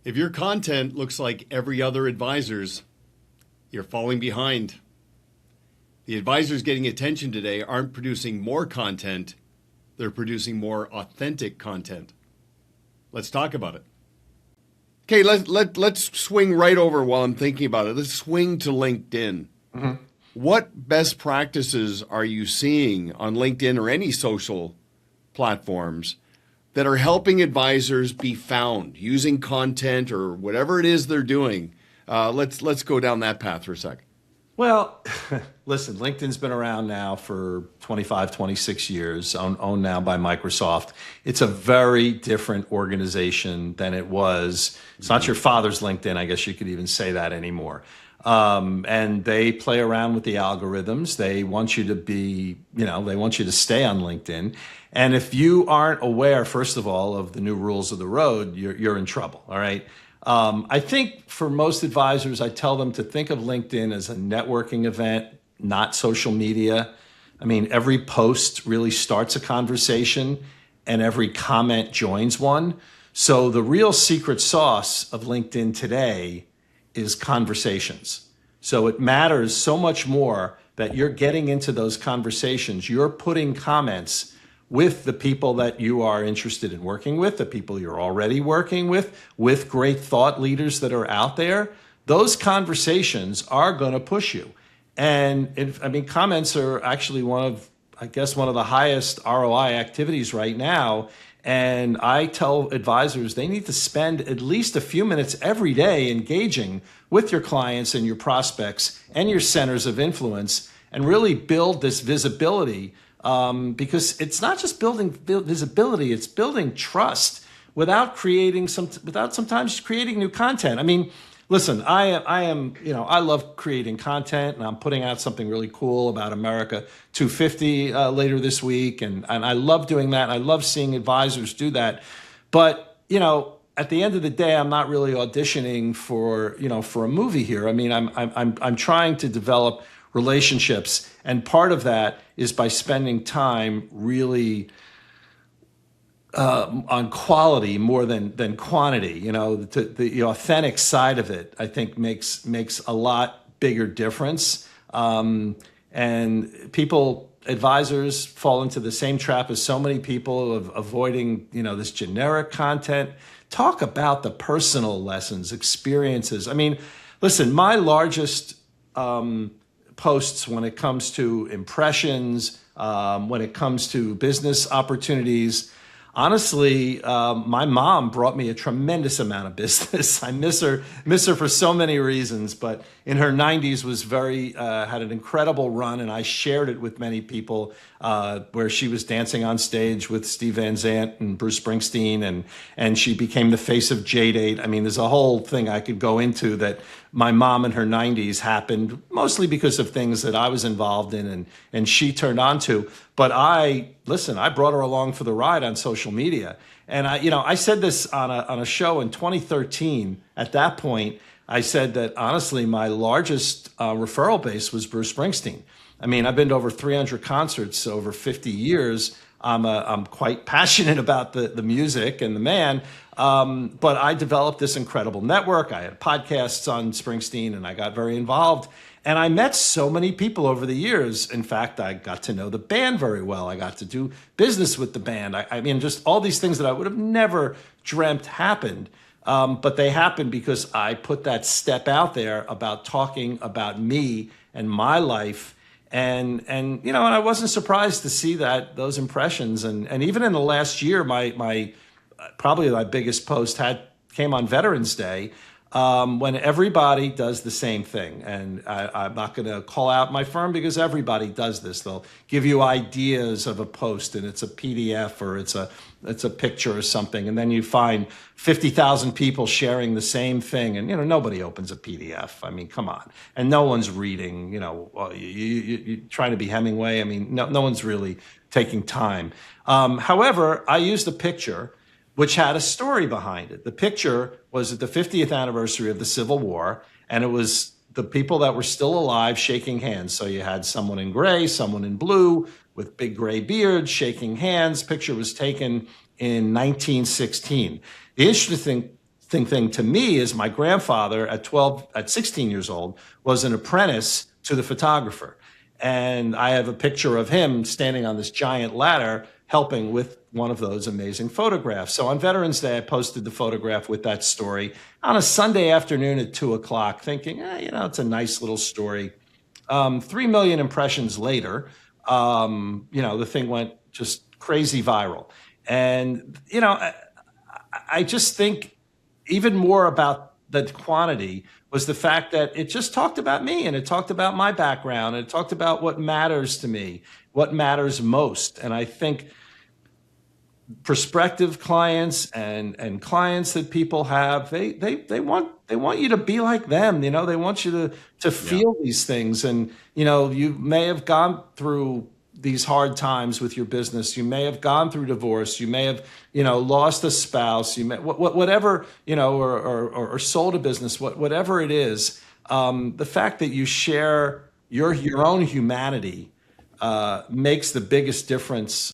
If your content looks like every other advisor's, you're falling behind. The advisors getting attention today aren't producing more content, they're producing more authentic content. Let's talk about it. Okay, let's swing right over while I'm thinking about it. Let's swing to LinkedIn. Mm-hmm. What best practices are you seeing on LinkedIn or any social platforms that are helping advisors be found using content or whatever it is they're doing? Let's go down that path for a sec. Well, listen, LinkedIn's been around now for 25, 26 years, owned now by Microsoft. It's a very different organization than it was. It's not your father's LinkedIn, I guess you could even say that anymore. And they play around with the algorithms. They want you to be, they want you to stay on LinkedIn. And if you aren't aware, first of all, of the new rules of the road, you're in trouble, all right? I think for most advisors, I tell them to think of LinkedIn as a networking event, not social media. I mean, every post really starts a conversation and every comment joins one. So the real secret sauce of LinkedIn today is conversations. So it matters so much more that you're getting into those conversations. You're putting comments with the people that you are interested in working with, the people you're already working with great thought leaders that are out there. Those conversations are going to push you. And comments are actually one of the highest ROI activities right now. And I tell advisors they need to spend at least a few minutes every day engaging with your clients and your prospects and your centers of influence and really build this visibility. Because it's not just building visibility, it's building trust without sometimes creating new content. I mean, listen, I love creating content, and I'm putting out something really cool about America 250 later this week, and I love doing that. And I love seeing advisors do that. But, at the end of the day, I'm not really auditioning for a movie here. I mean, I'm trying to develop relationships. And part of that is by spending time really on quality more than quantity. The authentic side of it, I think, makes a lot bigger difference. And advisors fall into the same trap as so many people of avoiding, this generic content. Talk about the personal lessons, experiences. I mean, listen, my largest posts when it comes to impressions, when it comes to business opportunities. Honestly, my mom brought me a tremendous amount of business. I miss her for so many reasons, but in her 90s was had an incredible run, and I shared it with many people where she was dancing on stage with Steve Van Zandt and Bruce Springsteen, and she became the face of J-Date. I mean, there's a whole thing I could go into that my mom in her 90s happened mostly because of things that I was involved in and she turned on to. But I brought her along for the ride on social media. And I said this on a show in 2013. At that point, I said that honestly, my largest referral base was Bruce Springsteen. I mean, I've been to over 300 concerts over 50 years. I'm quite passionate about the music and the man. But I developed this incredible network. I had podcasts on Springsteen, and I got very involved. And I met so many people over the years. In fact, I got to know the band very well. I got to do business with the band. I mean, just all these things that I would have never dreamt happened. But they happened because I put that step out there about talking about me and my life. And I wasn't surprised to see those impressions. And even in the last year, probably my biggest post came on Veterans Day, when everybody does the same thing. And I'm not going to call out my firm because everybody does this. They'll give you ideas of a post, and it's a PDF or it's a picture or something, and then you find 50,000 people sharing the same thing, and nobody opens a PDF. I mean, come on, and no one's reading. You trying to be Hemingway. I mean, no one's really taking time. However, I used a picture which had a story behind it. The picture was at the 50th anniversary of the Civil War, and it was the people that were still alive shaking hands. So you had someone in gray, someone in blue with big gray beards shaking hands. Picture was taken in 1916. The interesting interesting thing to me is my grandfather at 16 years old was an apprentice to the photographer. And I have a picture of him standing on this giant ladder helping with one of those amazing photographs. So on Veterans Day, I posted the photograph with that story on a Sunday afternoon at 2 o'clock, thinking, it's a nice little story. 3 million impressions later, the thing went just crazy viral. And, I just think even more about the quantity was the fact that it just talked about me, and it talked about my background, and it talked about what matters to me, what matters most. And I think prospective clients and clients that people have, they want you to be like them. They want you to feel these things. And, you may have gone through these hard times with your business. You may have gone through divorce. You may have, lost a spouse. You may, whatever, or sold a business, whatever it is. The fact that you share your own humanity makes the biggest difference